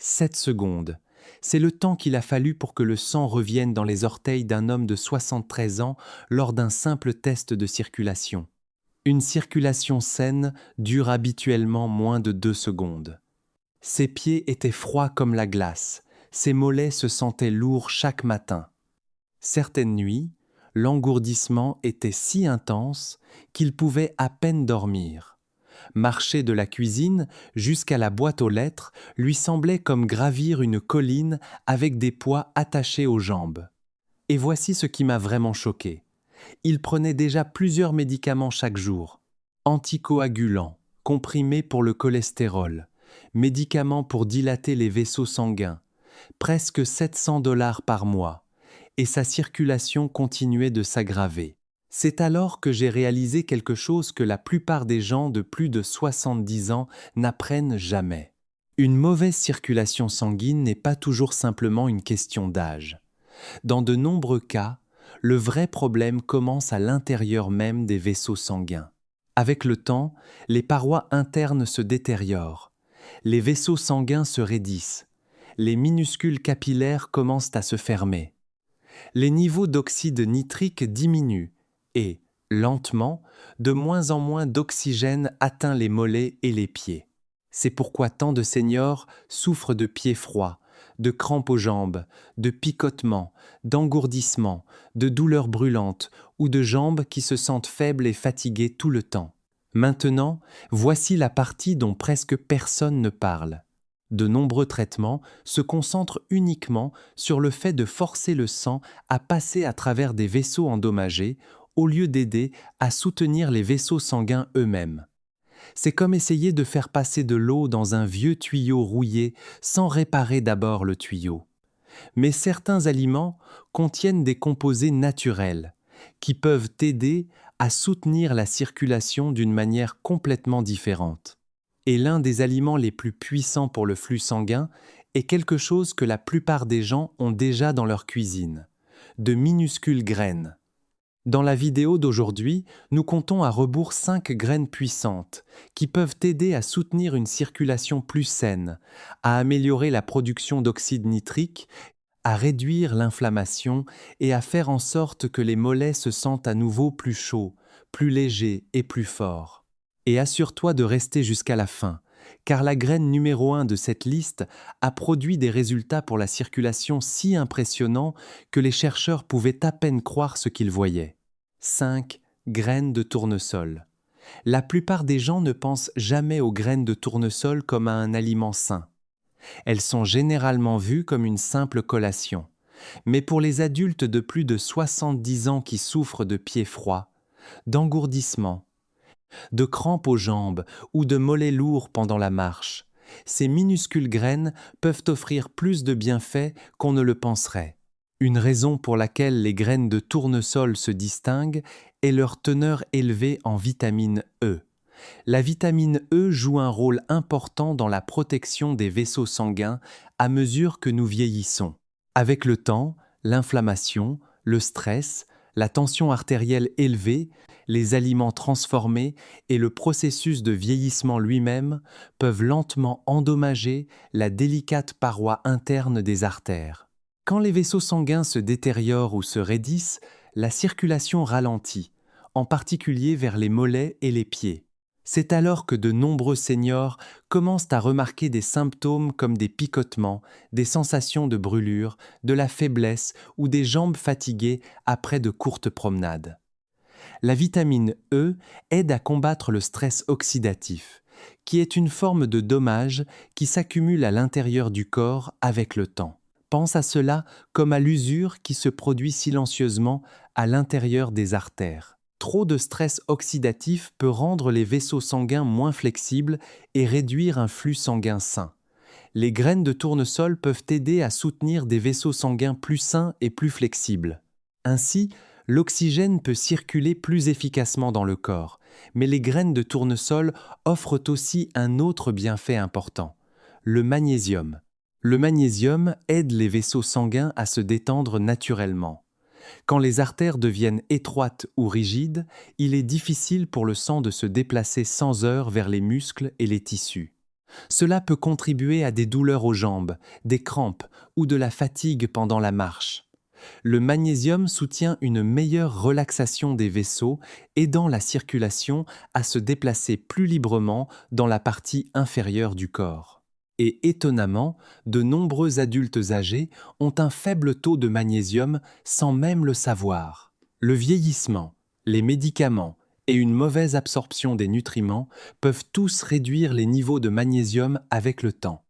7 secondes. C'est le temps qu'il a fallu pour que le sang revienne dans les orteils d'un homme de 73 ans lors d'un simple test de circulation. Une circulation saine dure habituellement moins de 2 secondes. Ses pieds étaient froids comme la glace, ses mollets se sentaient lourds chaque matin. Certaines nuits, l'engourdissement était si intense qu'il pouvait à peine dormir. Marcher de la cuisine jusqu'à la boîte aux lettres lui semblait comme gravir une colline avec des poids attachés aux jambes. Et voici ce qui m'a vraiment choqué. Il prenait déjà plusieurs médicaments chaque jour. Anticoagulants, comprimés pour le cholestérol, médicaments pour dilater les vaisseaux sanguins, presque 700 $ par mois, et sa circulation continuait de s'aggraver. C'est alors que j'ai réalisé quelque chose que la plupart des gens de plus de 70 ans n'apprennent jamais. Une mauvaise circulation sanguine n'est pas toujours simplement une question d'âge. Dans de nombreux cas, le vrai problème commence à l'intérieur même des vaisseaux sanguins. Avec le temps, les parois internes se détériorent, les vaisseaux sanguins se raidissent, les minuscules capillaires commencent à se fermer. Les niveaux d'oxyde nitrique diminuent et, lentement, de moins en moins d'oxygène atteint les mollets et les pieds. C'est pourquoi tant de seniors souffrent de pieds froids, de crampes aux jambes, de picotements, d'engourdissements, de douleurs brûlantes ou de jambes qui se sentent faibles et fatiguées tout le temps. Maintenant, voici la partie dont presque personne ne parle. De nombreux traitements se concentrent uniquement sur le fait de forcer le sang à passer à travers des vaisseaux endommagés au lieu d'aider à soutenir les vaisseaux sanguins eux-mêmes. C'est comme essayer de faire passer de l'eau dans un vieux tuyau rouillé sans réparer d'abord le tuyau. Mais certains aliments contiennent des composés naturels qui peuvent aider à soutenir la circulation d'une manière complètement différente. Et l'un des aliments les plus puissants pour le flux sanguin est quelque chose que la plupart des gens ont déjà dans leur cuisine, de minuscules graines. Dans la vidéo d'aujourd'hui, nous comptons à rebours 5 graines puissantes qui peuvent aider à soutenir une circulation plus saine, à améliorer la production d'oxyde nitrique, à réduire l'inflammation et à faire en sorte que les mollets se sentent à nouveau plus chauds, plus légers et plus forts. Et assure-toi de rester jusqu'à la fin, car la graine numéro 1 de cette liste a produit des résultats pour la circulation si impressionnants que les chercheurs pouvaient à peine croire ce qu'ils voyaient. 5 graines de tournesol. La plupart des gens ne pensent jamais aux graines de tournesol comme à un aliment sain. Elles sont généralement vues comme une simple collation. Mais pour les adultes de plus de 70 ans qui souffrent de pieds froids, d'engourdissement, de crampes aux jambes ou de mollets lourds pendant la marche, ces minuscules graines peuvent offrir plus de bienfaits qu'on ne le penserait. Une raison pour laquelle les graines de tournesol se distinguent est leur teneur élevée en vitamine E. La vitamine E joue un rôle important dans la protection des vaisseaux sanguins à mesure que nous vieillissons. Avec le temps, l'inflammation, le stress, la tension artérielle élevée, les aliments transformés et le processus de vieillissement lui-même peuvent lentement endommager la délicate paroi interne des artères. Quand les vaisseaux sanguins se détériorent ou se raidissent, la circulation ralentit, en particulier vers les mollets et les pieds. C'est alors que de nombreux seniors commencent à remarquer des symptômes comme des picotements, des sensations de brûlure, de la faiblesse ou des jambes fatiguées après de courtes promenades. La vitamine E aide à combattre le stress oxydatif, qui est une forme de dommage qui s'accumule à l'intérieur du corps avec le temps. Pense à cela comme à l'usure qui se produit silencieusement à l'intérieur des artères. Trop de stress oxydatif peut rendre les vaisseaux sanguins moins flexibles et réduire un flux sanguin sain. Les graines de tournesol peuvent aider à soutenir des vaisseaux sanguins plus sains et plus flexibles. Ainsi, l'oxygène peut circuler plus efficacement dans le corps, mais les graines de tournesol offrent aussi un autre bienfait important, le magnésium. Le magnésium aide les vaisseaux sanguins à se détendre naturellement. Quand les artères deviennent étroites ou rigides, il est difficile pour le sang de se déplacer sans heurts vers les muscles et les tissus. Cela peut contribuer à des douleurs aux jambes, des crampes ou de la fatigue pendant la marche. Le magnésium soutient une meilleure relaxation des vaisseaux, aidant la circulation à se déplacer plus librement dans la partie inférieure du corps. Et étonnamment, de nombreux adultes âgés ont un faible taux de magnésium sans même le savoir. Le vieillissement, les médicaments et une mauvaise absorption des nutriments peuvent tous réduire les niveaux de magnésium avec le temps.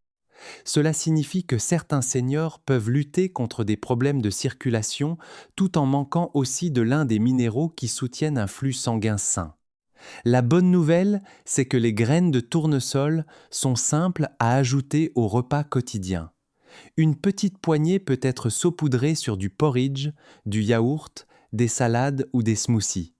Cela signifie que certains seniors peuvent lutter contre des problèmes de circulation tout en manquant aussi de l'un des minéraux qui soutiennent un flux sanguin sain. La bonne nouvelle, c'est que les graines de tournesol sont simples à ajouter au repas quotidien. Une petite poignée peut être saupoudrée sur du porridge, du yaourt, des salades ou des smoothies.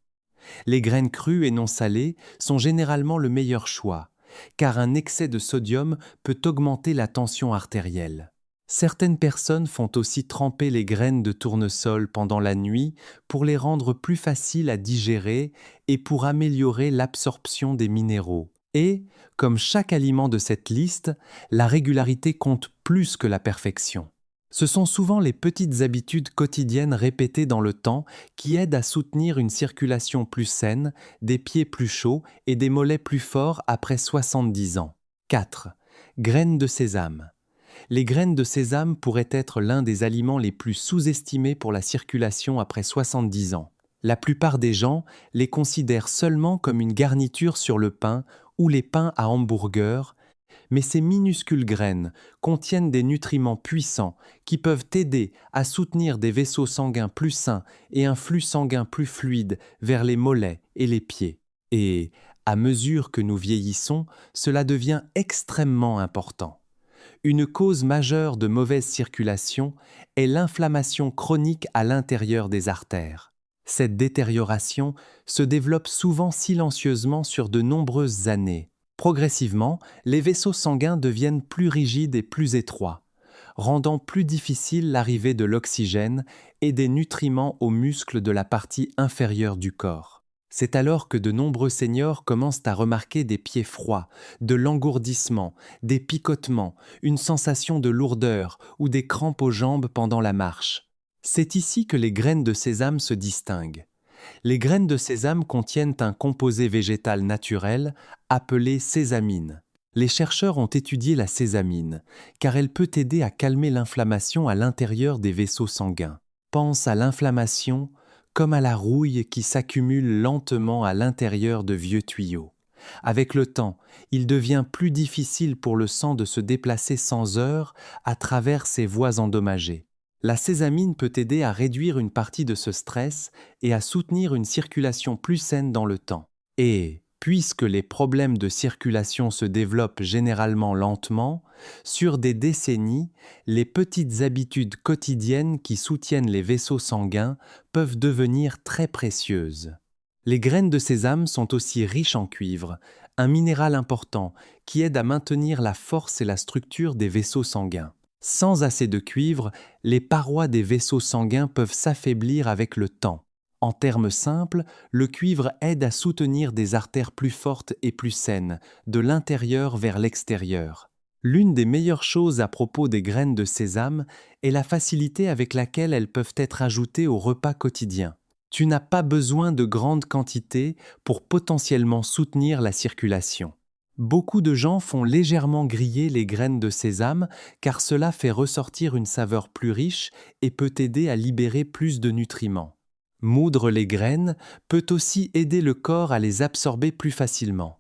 Les graines crues et non salées sont généralement le meilleur choix, car un excès de sodium peut augmenter la tension artérielle. Certaines personnes font aussi tremper les graines de tournesol pendant la nuit pour les rendre plus faciles à digérer et pour améliorer l'absorption des minéraux. Et, comme chaque aliment de cette liste, la régularité compte plus que la perfection. Ce sont souvent les petites habitudes quotidiennes répétées dans le temps qui aident à soutenir une circulation plus saine, des pieds plus chauds et des mollets plus forts après 70 ans. 4. Graines de sésame. Les graines de sésame pourraient être l'un des aliments les plus sous-estimés pour la circulation après 70 ans. La plupart des gens les considèrent seulement comme une garniture sur le pain ou les pains à hamburger, mais ces minuscules graines contiennent des nutriments puissants qui peuvent aider à soutenir des vaisseaux sanguins plus sains et un flux sanguin plus fluide vers les mollets et les pieds. Et, à mesure que nous vieillissons, cela devient extrêmement important. Une cause majeure de mauvaise circulation est l'inflammation chronique à l'intérieur des artères. Cette détérioration se développe souvent silencieusement sur de nombreuses années. Progressivement, les vaisseaux sanguins deviennent plus rigides et plus étroits, rendant plus difficile l'arrivée de l'oxygène et des nutriments aux muscles de la partie inférieure du corps. C'est alors que de nombreux seniors commencent à remarquer des pieds froids, de l'engourdissement, des picotements, une sensation de lourdeur ou des crampes aux jambes pendant la marche. C'est ici que les graines de sésame se distinguent. Les graines de sésame contiennent un composé végétal naturel appelé sésamine. Les chercheurs ont étudié la sésamine, car elle peut aider à calmer l'inflammation à l'intérieur des vaisseaux sanguins. Pense à l'inflammation comme à la rouille qui s'accumule lentement à l'intérieur de vieux tuyaux. Avec le temps, il devient plus difficile pour le sang de se déplacer sans heurts à travers ces voies endommagées. La sésamine peut aider à réduire une partie de ce stress et à soutenir une circulation plus saine dans le temps. Et, puisque les problèmes de circulation se développent généralement lentement, sur des décennies, les petites habitudes quotidiennes qui soutiennent les vaisseaux sanguins peuvent devenir très précieuses. Les graines de sésame sont aussi riches en cuivre, un minéral important qui aide à maintenir la force et la structure des vaisseaux sanguins. Sans assez de cuivre, les parois des vaisseaux sanguins peuvent s'affaiblir avec le temps. En termes simples, le cuivre aide à soutenir des artères plus fortes et plus saines, de l'intérieur vers l'extérieur. L'une des meilleures choses à propos des graines de sésame est la facilité avec laquelle elles peuvent être ajoutées au repas quotidien. Tu n'as pas besoin de grandes quantités pour potentiellement soutenir la circulation. Beaucoup de gens font légèrement griller les graines de sésame car cela fait ressortir une saveur plus riche et peut aider à libérer plus de nutriments. Moudre les graines peut aussi aider le corps à les absorber plus facilement.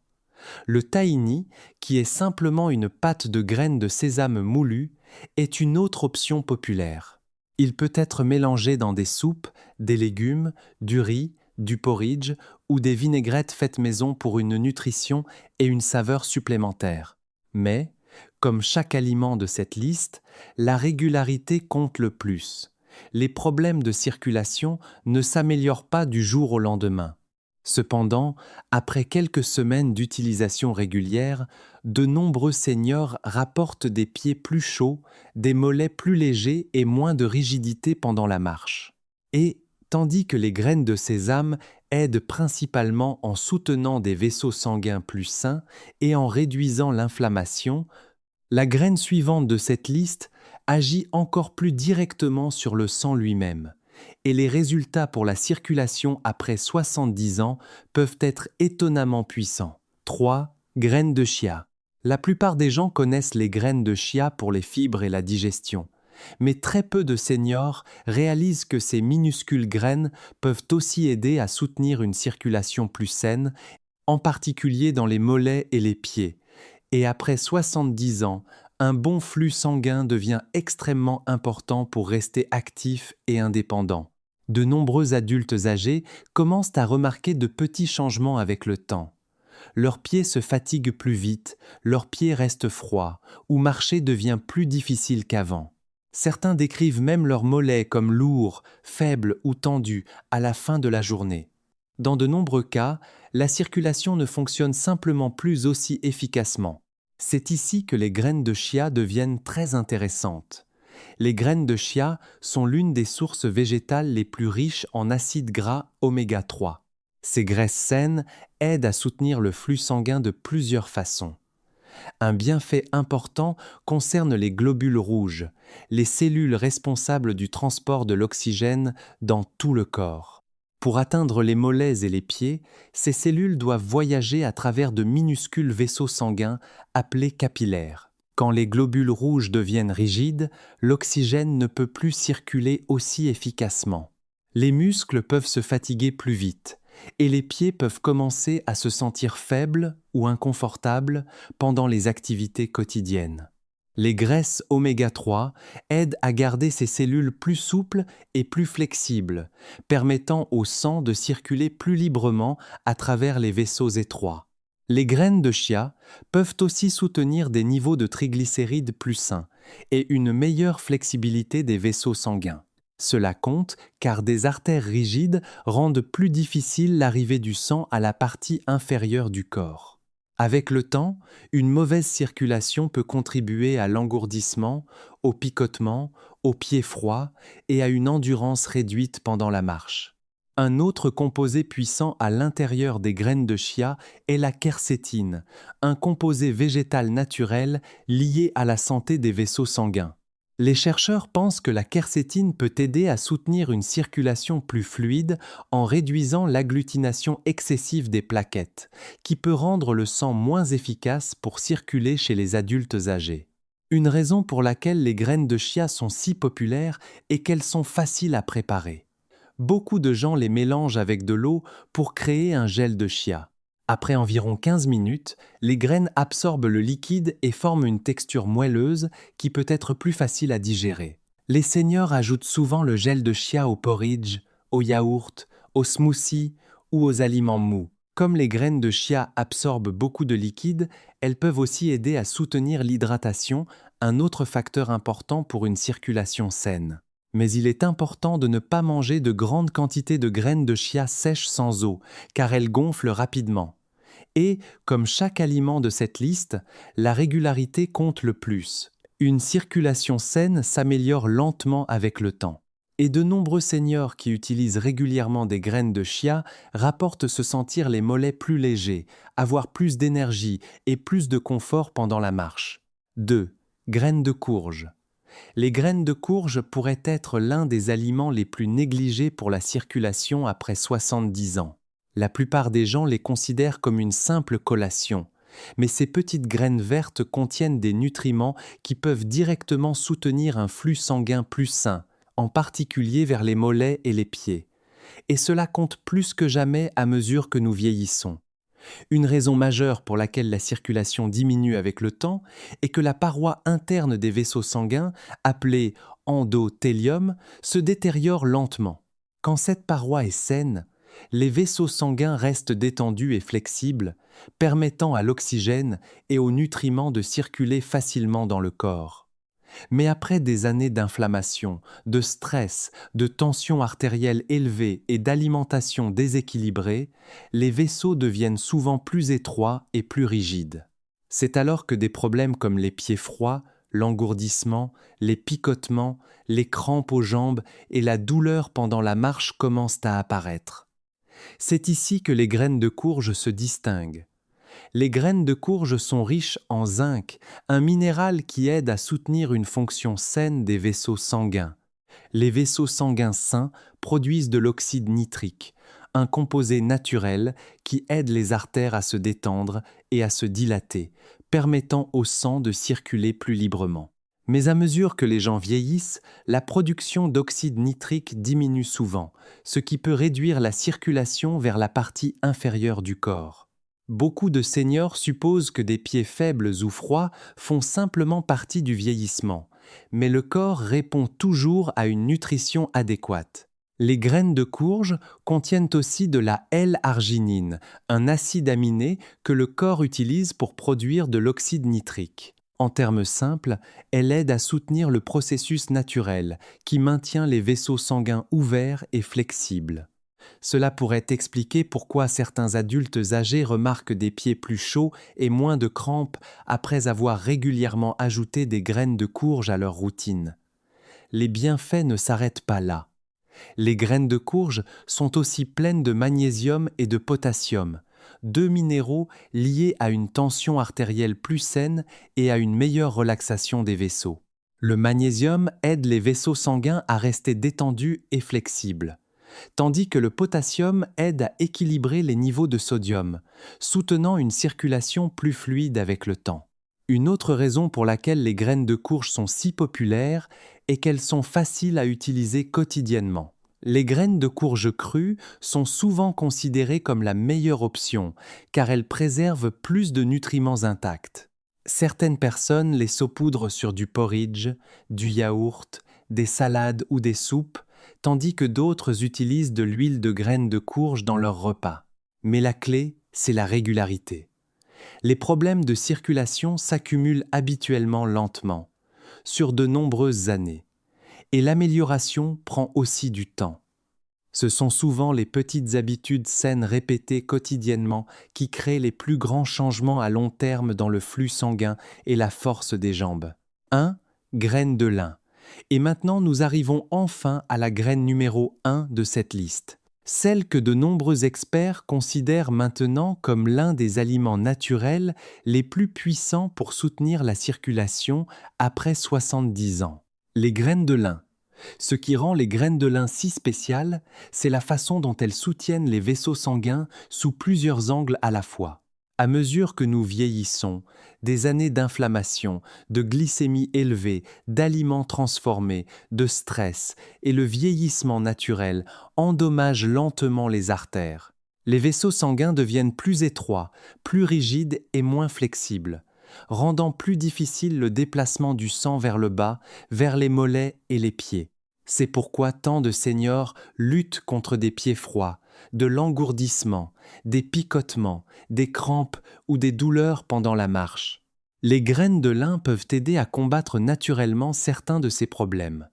Le tahini, qui est simplement une pâte de graines de sésame moulues, est une autre option populaire. Il peut être mélangé dans des soupes, des légumes, du riz, du porridge ou des vinaigrettes faites maison pour une nutrition et une saveur supplémentaires. Mais, comme chaque aliment de cette liste, la régularité compte le plus. Les problèmes de circulation ne s'améliorent pas du jour au lendemain. Cependant, après quelques semaines d'utilisation régulière, de nombreux seniors rapportent des pieds plus chauds, des mollets plus légers et moins de rigidité pendant la marche. Et, tandis que les graines de sésame aide principalement en soutenant des vaisseaux sanguins plus sains et en réduisant l'inflammation, la graine suivante de cette liste agit encore plus directement sur le sang lui-même, et les résultats pour la circulation après 70 ans peuvent être étonnamment puissants. 3. Graines de chia. La plupart des gens connaissent les graines de chia pour les fibres et la digestion, mais très peu de seniors réalisent que ces minuscules graines peuvent aussi aider à soutenir une circulation plus saine, en particulier dans les mollets et les pieds. Et après 70 ans, un bon flux sanguin devient extrêmement important pour rester actif et indépendant. De nombreux adultes âgés commencent à remarquer de petits changements avec le temps. Leurs pieds se fatiguent plus vite, leurs pieds restent froids, ou marcher devient plus difficile qu'avant. Certains décrivent même leurs mollets comme lourds, faibles ou tendus à la fin de la journée. Dans de nombreux cas, la circulation ne fonctionne simplement plus aussi efficacement. C'est ici que les graines de chia deviennent très intéressantes. Les graines de chia sont l'une des sources végétales les plus riches en acides gras oméga 3. Ces graisses saines aident à soutenir le flux sanguin de plusieurs façons. Un bienfait important concerne les globules rouges, les cellules responsables du transport de l'oxygène dans tout le corps. Pour atteindre les mollets et les pieds, ces cellules doivent voyager à travers de minuscules vaisseaux sanguins appelés capillaires. Quand les globules rouges deviennent rigides, l'oxygène ne peut plus circuler aussi efficacement. Les muscles peuvent se fatiguer plus vite, et les pieds peuvent commencer à se sentir faibles ou inconfortables pendant les activités quotidiennes. Les graisses oméga 3 aident à garder ces cellules plus souples et plus flexibles, permettant au sang de circuler plus librement à travers les vaisseaux étroits. Les graines de chia peuvent aussi soutenir des niveaux de triglycérides plus sains et une meilleure flexibilité des vaisseaux sanguins. Cela compte car des artères rigides rendent plus difficile l'arrivée du sang à la partie inférieure du corps. Avec le temps, une mauvaise circulation peut contribuer à l'engourdissement, au picotement, aux pieds froids et à une endurance réduite pendant la marche. Un autre composé puissant à l'intérieur des graines de chia est la quercétine, un composé végétal naturel lié à la santé des vaisseaux sanguins. Les chercheurs pensent que la quercétine peut aider à soutenir une circulation plus fluide en réduisant l'agglutination excessive des plaquettes, qui peut rendre le sang moins efficace pour circuler chez les adultes âgés. Une raison pour laquelle les graines de chia sont si populaires est qu'elles sont faciles à préparer. Beaucoup de gens les mélangent avec de l'eau pour créer un gel de chia. Après environ 15 minutes, les graines absorbent le liquide et forment une texture moelleuse qui peut être plus facile à digérer. Les seniors ajoutent souvent le gel de chia au porridge, au yaourt, au smoothie ou aux aliments mous. Comme les graines de chia absorbent beaucoup de liquide, elles peuvent aussi aider à soutenir l'hydratation, un autre facteur important pour une circulation saine. Mais il est important de ne pas manger de grandes quantités de graines de chia sèches sans eau, car elles gonflent rapidement. Et, comme chaque aliment de cette liste, la régularité compte le plus. Une circulation saine s'améliore lentement avec le temps. Et de nombreux seniors qui utilisent régulièrement des graines de chia rapportent se sentir les mollets plus légers, avoir plus d'énergie et plus de confort pendant la marche. 2. Graines de courge. Les graines de courge pourraient être l'un des aliments les plus négligés pour la circulation après 70 ans. La plupart des gens les considèrent comme une simple collation, mais ces petites graines vertes contiennent des nutriments qui peuvent directement soutenir un flux sanguin plus sain, en particulier vers les mollets et les pieds. Et cela compte plus que jamais à mesure que nous vieillissons. Une raison majeure pour laquelle la circulation diminue avec le temps est que la paroi interne des vaisseaux sanguins, appelée endothélium, se détériore lentement. Quand cette paroi est saine, les vaisseaux sanguins restent détendus et flexibles, permettant à l'oxygène et aux nutriments de circuler facilement dans le corps. Mais après des années d'inflammation, de stress, de tension artérielle élevée et d'alimentation déséquilibrée, les vaisseaux deviennent souvent plus étroits et plus rigides. C'est alors que des problèmes comme les pieds froids, l'engourdissement, les picotements, les crampes aux jambes et la douleur pendant la marche commencent à apparaître. C'est ici que les graines de courge se distinguent. Les graines de courge sont riches en zinc, un minéral qui aide à soutenir une fonction saine des vaisseaux sanguins. Les vaisseaux sanguins sains produisent de l'oxyde nitrique, un composé naturel qui aide les artères à se détendre et à se dilater, permettant au sang de circuler plus librement. Mais à mesure que les gens vieillissent, la production d'oxyde nitrique diminue souvent, ce qui peut réduire la circulation vers la partie inférieure du corps. Beaucoup de seniors supposent que des pieds faibles ou froids font simplement partie du vieillissement, mais le corps répond toujours à une nutrition adéquate. Les graines de courge contiennent aussi de la L-arginine, un acide aminé que le corps utilise pour produire de l'oxyde nitrique. En termes simples, elle aide à soutenir le processus naturel qui maintient les vaisseaux sanguins ouverts et flexibles. Cela pourrait expliquer pourquoi certains adultes âgés remarquent des pieds plus chauds et moins de crampes après avoir régulièrement ajouté des graines de courge à leur routine. Les bienfaits ne s'arrêtent pas là. Les graines de courge sont aussi pleines de magnésium et de potassium, deux minéraux liés à une tension artérielle plus saine et à une meilleure relaxation des vaisseaux. Le magnésium aide les vaisseaux sanguins à rester détendus et flexibles, tandis que le potassium aide à équilibrer les niveaux de sodium, soutenant une circulation plus fluide avec le temps. Une autre raison pour laquelle les graines de courge sont si populaires est qu'elles sont faciles à utiliser quotidiennement. Les graines de courge crues sont souvent considérées comme la meilleure option, car elles préservent plus de nutriments intacts. Certaines personnes les saupoudrent sur du porridge, du yaourt, des salades ou des soupes, tandis que d'autres utilisent de l'huile de graines de courge dans leurs repas. Mais la clé, c'est la régularité. Les problèmes de circulation s'accumulent habituellement lentement, sur de nombreuses années, et l'amélioration prend aussi du temps. Ce sont souvent les petites habitudes saines répétées quotidiennement qui créent les plus grands changements à long terme dans le flux sanguin et la force des jambes. 1. Graines de lin. Et maintenant, nous arrivons enfin à la graine numéro 1 de cette liste. Celle que de nombreux experts considèrent maintenant comme l'un des aliments naturels les plus puissants pour soutenir la circulation après 70 ans. Les graines de lin. Ce qui rend les graines de lin si spéciales, c'est la façon dont elles soutiennent les vaisseaux sanguins sous plusieurs angles à la fois. À mesure que nous vieillissons, des années d'inflammation, de glycémie élevée, d'aliments transformés, de stress et le vieillissement naturel endommagent lentement les artères. Les vaisseaux sanguins deviennent plus étroits, plus rigides et moins flexibles, rendant plus difficile le déplacement du sang vers le bas, vers les mollets et les pieds. C'est pourquoi tant de seniors luttent contre des pieds froids, de l'engourdissement, des picotements, des crampes ou des douleurs pendant la marche. Les graines de lin peuvent aider à combattre naturellement certains de ces problèmes.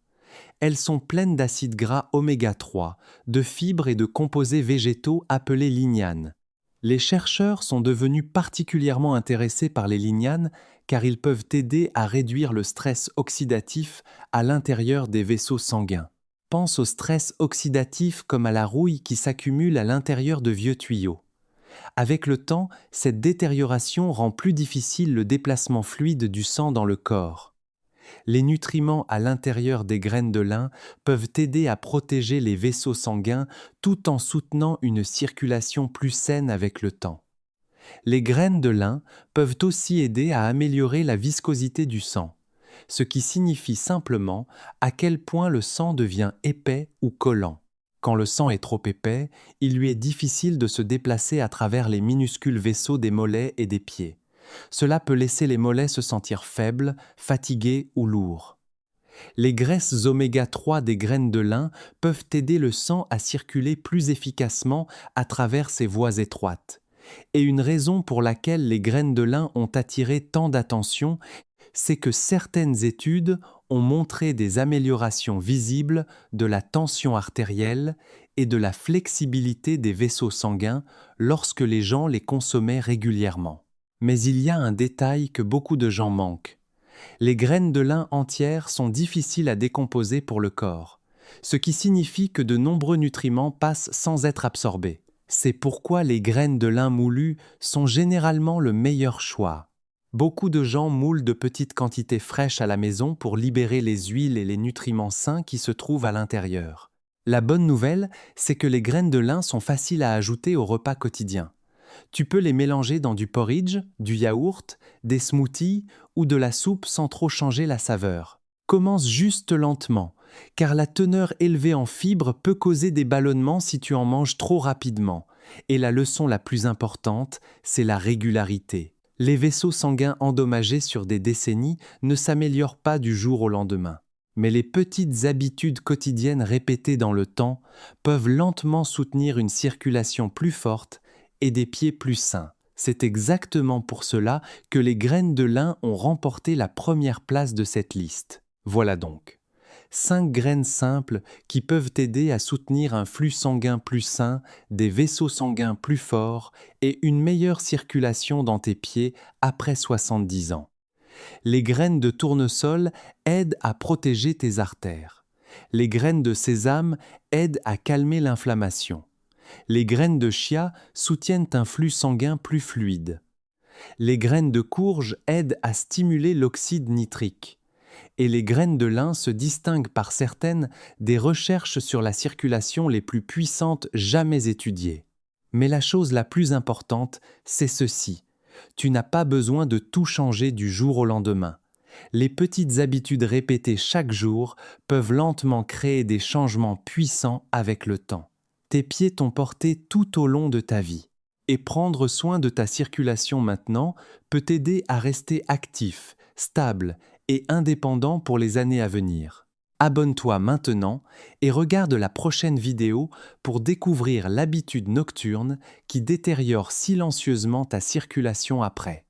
Elles sont pleines d'acides gras oméga 3, de fibres et de composés végétaux appelés lignanes. Les chercheurs sont devenus particulièrement intéressés par les lignanes car ils peuvent aider à réduire le stress oxydatif à l'intérieur des vaisseaux sanguins. Pense au stress oxydatif comme à la rouille qui s'accumule à l'intérieur de vieux tuyaux. Avec le temps, cette détérioration rend plus difficile le déplacement fluide du sang dans le corps. Les nutriments à l'intérieur des graines de lin peuvent aider à protéger les vaisseaux sanguins tout en soutenant une circulation plus saine avec le temps. Les graines de lin peuvent aussi aider à améliorer la viscosité du sang, ce qui signifie simplement à quel point le sang devient épais ou collant. Quand le sang est trop épais, il lui est difficile de se déplacer à travers les minuscules vaisseaux des mollets et des pieds. Cela peut laisser les mollets se sentir faibles, fatigués ou lourds. Les graisses oméga 3 des graines de lin peuvent aider le sang à circuler plus efficacement à travers ces voies étroites. Et une raison pour laquelle les graines de lin ont attiré tant d'attention, c'est que certaines études ont montré des améliorations visibles de la tension artérielle et de la flexibilité des vaisseaux sanguins lorsque les gens les consommaient régulièrement. Mais il y a un détail que beaucoup de gens manquent. Les graines de lin entières sont difficiles à décomposer pour le corps, ce qui signifie que de nombreux nutriments passent sans être absorbés. C'est pourquoi les graines de lin moulues sont généralement le meilleur choix. Beaucoup de gens moulent de petites quantités fraîches à la maison pour libérer les huiles et les nutriments sains qui se trouvent à l'intérieur. La bonne nouvelle, c'est que les graines de lin sont faciles à ajouter au repas quotidien. Tu peux les mélanger dans du porridge, du yaourt, des smoothies ou de la soupe sans trop changer la saveur. Commence juste lentement, car la teneur élevée en fibres peut causer des ballonnements si tu en manges trop rapidement. Et la leçon la plus importante, c'est la régularité. Les vaisseaux sanguins endommagés sur des décennies ne s'améliorent pas du jour au lendemain. Mais les petites habitudes quotidiennes répétées dans le temps peuvent lentement soutenir une circulation plus forte et des pieds plus sains. C'est exactement pour cela que les graines de lin ont remporté la première place de cette liste. Voilà donc 5 graines simples qui peuvent t'aider à soutenir un flux sanguin plus sain, des vaisseaux sanguins plus forts et une meilleure circulation dans tes pieds après 70 ans. Les graines de tournesol aident à protéger tes artères. Les graines de sésame aident à calmer l'inflammation. Les graines de chia soutiennent un flux sanguin plus fluide. Les graines de courge aident à stimuler l'oxyde nitrique. Et les graines de lin se distinguent par certaines des recherches sur la circulation les plus puissantes jamais étudiées. Mais la chose la plus importante, c'est ceci. Tu n'as pas besoin de tout changer du jour au lendemain. Les petites habitudes répétées chaque jour peuvent lentement créer des changements puissants avec le temps. Tes pieds t'ont porté tout au long de ta vie. Et prendre soin de ta circulation maintenant peut t'aider à rester actif, stable et indépendant pour les années à venir. Abonne-toi maintenant et regarde la prochaine vidéo pour découvrir l'habitude nocturne qui détériore silencieusement ta circulation après.